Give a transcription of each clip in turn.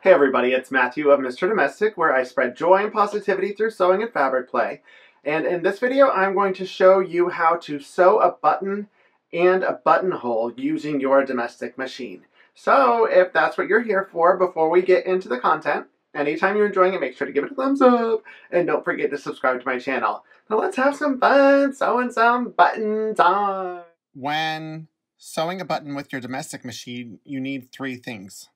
Hey everybody, it's Matthew of Mr. Domestic, where I spread joy and positivity through sewing and fabric play. And in this video, I'm going to show you how to sew a button and a buttonhole using your domestic machine. So if that's what you're here for, before we get into the content, anytime you're enjoying it, make sure to give it a thumbs up. And don't forget to subscribe to my channel. Now let's have some fun sewing some buttons on. When sewing a button with your domestic machine, you need three things.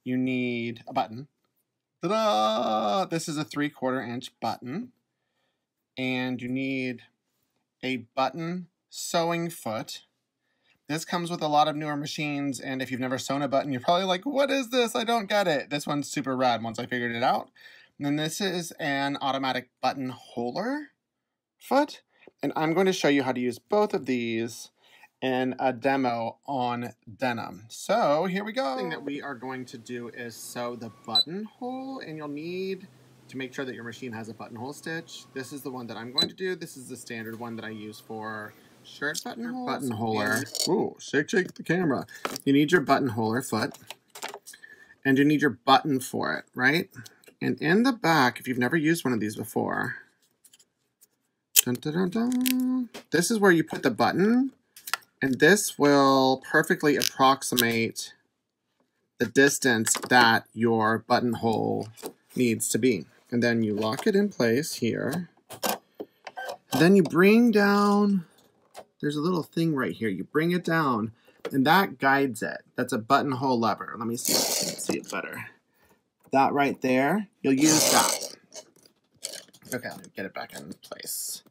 You need a button. Ta-da! This is a 3/4 inch button. And you need a button sewing foot. This comes with a lot of newer machines, and if you've never sewn a button, you're probably like, what is this? I don't get it. This one's super rad once I figured it out. And then this is an automatic button holer foot. And I'm going to show you how to use both of these in a demo on denim. So here we go. The thing that we are going to do is sew the buttonhole, and you'll need to make sure that your machine has a buttonhole stitch. This is the one that I'm going to do. This is the standard one that I use for shirt buttonholer. Ooh, shake the camera. You need your buttonholer foot, and you need your button for it, right? And in the back, if you've never used one of these before, dun, dun, dun, dun, this is where you put the button. And this will perfectly approximate the distance that your buttonhole needs to be. And then you lock it in place here. Then you bring down, there's a little thing right here. You bring it down, and that guides it. That's a buttonhole lever. Let me see if I can see it better. That right there, you'll use that. Okay, let me get it back in place.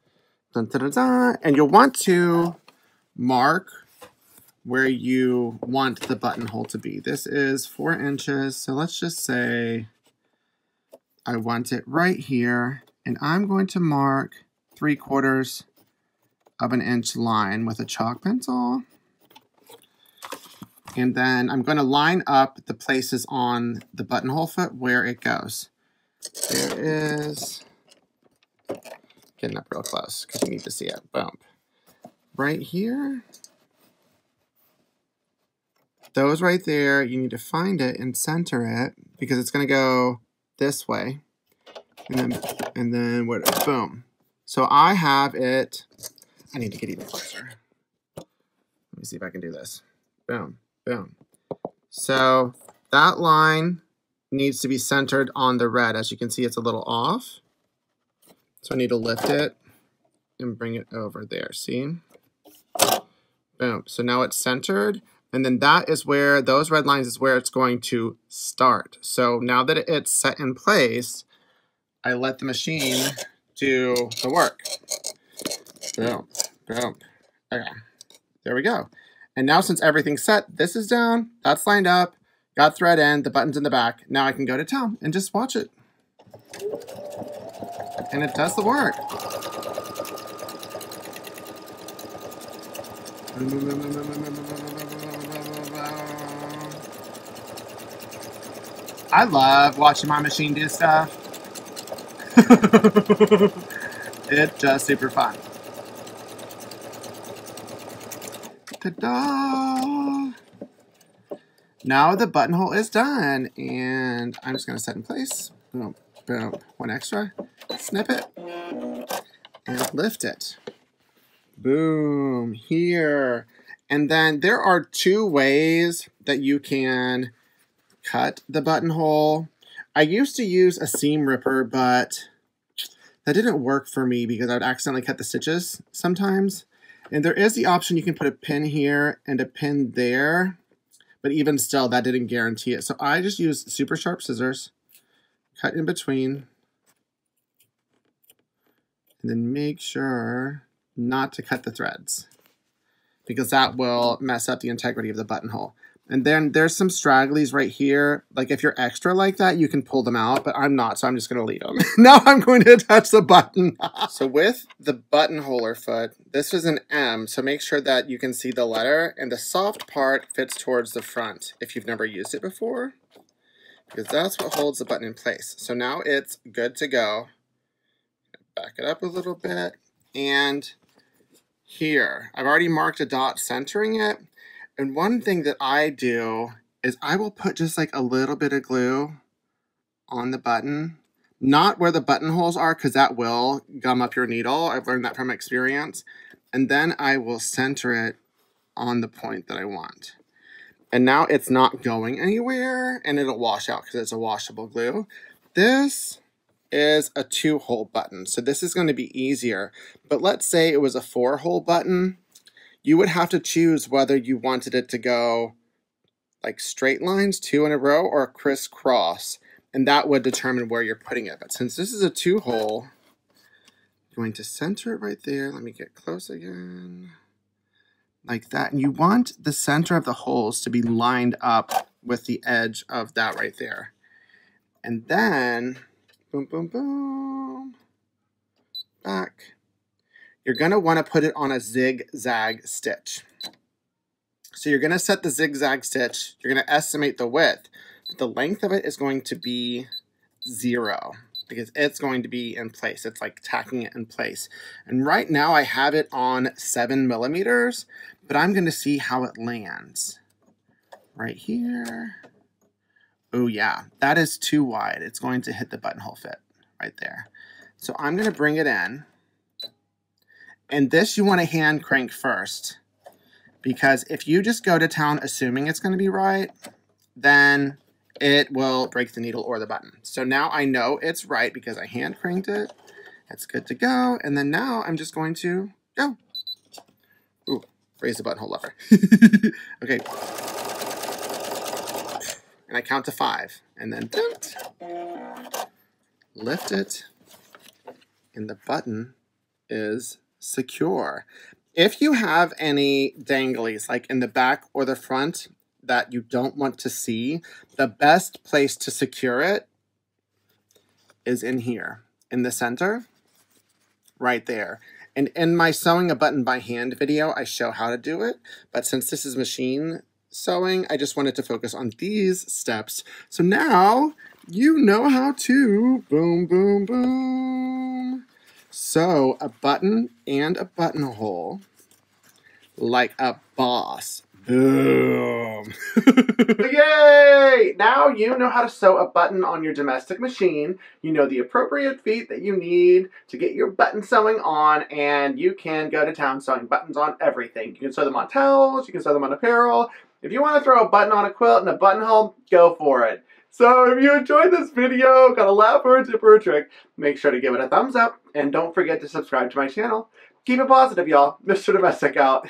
Dun, dun, dun, dun. And you'll want to mark where you want the buttonhole to be. This is 4 inches, so let's just say I want it right here, and I'm going to mark 3/4 of an inch line with a chalk pencil. And then I'm going to line up the places on the buttonhole foot where it goes. There is, getting up real close because you need to see it. Boom. Right here. Those right there, you need to find it and center it because it's going to go this way. And then what? Boom. So I have it. I need to get even closer. Let me see if I can do this. Boom, boom. So that line needs to be centered on the red. As you can see, it's a little off. So I need to lift it and bring it over there. See? Boom. So now it's centered. And then that is where, those red lines is where it's going to start. So now that it's set in place, I let the machine do the work. Boom, boom. Okay, there we go. And now since everything's set, this is down, that's lined up, got thread in, the button's in the back. Now I can go to town and just watch it. And it does the work. I love watching my machine do stuff. It's just super fun. Ta-da! Now the buttonhole is done, and I'm just going to set in place. Boom, boom. One extra. Snip it. And lift it. Boom. Here. And then there are two ways that you can cut the buttonhole. I used to use a seam ripper, but that didn't work for me because I would accidentally cut the stitches sometimes. And there is the option you can put a pin here and a pin there, but even still, that didn't guarantee it. So I just used super sharp scissors, cut in between, and then make sure not to cut the threads because that will mess up the integrity of the buttonhole. And then there's some stragglies right here. Like if you're extra like that, you can pull them out, but I'm not, so I'm just gonna leave them. Now I'm going to attach the button. So with the buttonholer foot, this is an M, so make sure that you can see the letter and the soft part fits towards the front if you've never used it before, because that's what holds the button in place. So now it's good to go. Back it up a little bit, and here, I've already marked a dot centering it. And one thing that I do is I will put just like a little bit of glue on the button. Not where the buttonholes are, because that will gum up your needle. I've learned that from experience. And then I will center it on the point that I want. And now it's not going anywhere, and it'll wash out because it's a washable glue. This is a 2-hole button, so this is going to be easier. But let's say it was a 4-hole button. You would have to choose whether you wanted it to go like straight lines, 2 in a row, or crisscross. And that would determine where you're putting it. But since this is a 2-hole, I'm going to center it right there. Let me get close again. Like that. And you want the center of the holes to be lined up with the edge of that right there. And then, boom, boom, boom, back. You're going to want to put it on a zigzag stitch. So you're going to set the zigzag stitch. You're going to estimate the width. But the length of it is going to be 0 because it's going to be in place. It's like tacking it in place. And right now I have it on 7 millimeters, but I'm going to see how it lands. Right here. Oh yeah, that is too wide. It's going to hit the buttonhole fit right there. So I'm going to bring it in. And this you want to hand crank first, because if you just go to town assuming it's going to be right, then it will break the needle or the button. So now I know it's right because I hand cranked it. It's good to go. And then now I'm just going to go. Ooh, raise the buttonhole lever. Okay. And I count to 5. And then lift it. And the button is secure. If you have any danglies, like in the back or the front, that you don't want to see, the best place to secure it is in here, in the center, right there. And in my sewing a button by hand video, I show how to do it. But since this is machine sewing, I just wanted to focus on these steps. So now you know how to boom, boom, boom. Sew a button and a buttonhole like a boss. Boom. Yay! Now you know how to sew a button on your domestic machine. You know the appropriate feet that you need to get your button sewing on, and you can go to town sewing buttons on everything. You can sew them on towels, you can sew them on apparel. If you want to throw a button on a quilt and a buttonhole, go for it. So if you enjoyed this video, got a laugh or a tip or a trick, make sure to give it a thumbs up, and don't forget to subscribe to my channel. Keep it positive, y'all. Mr. Domestic out.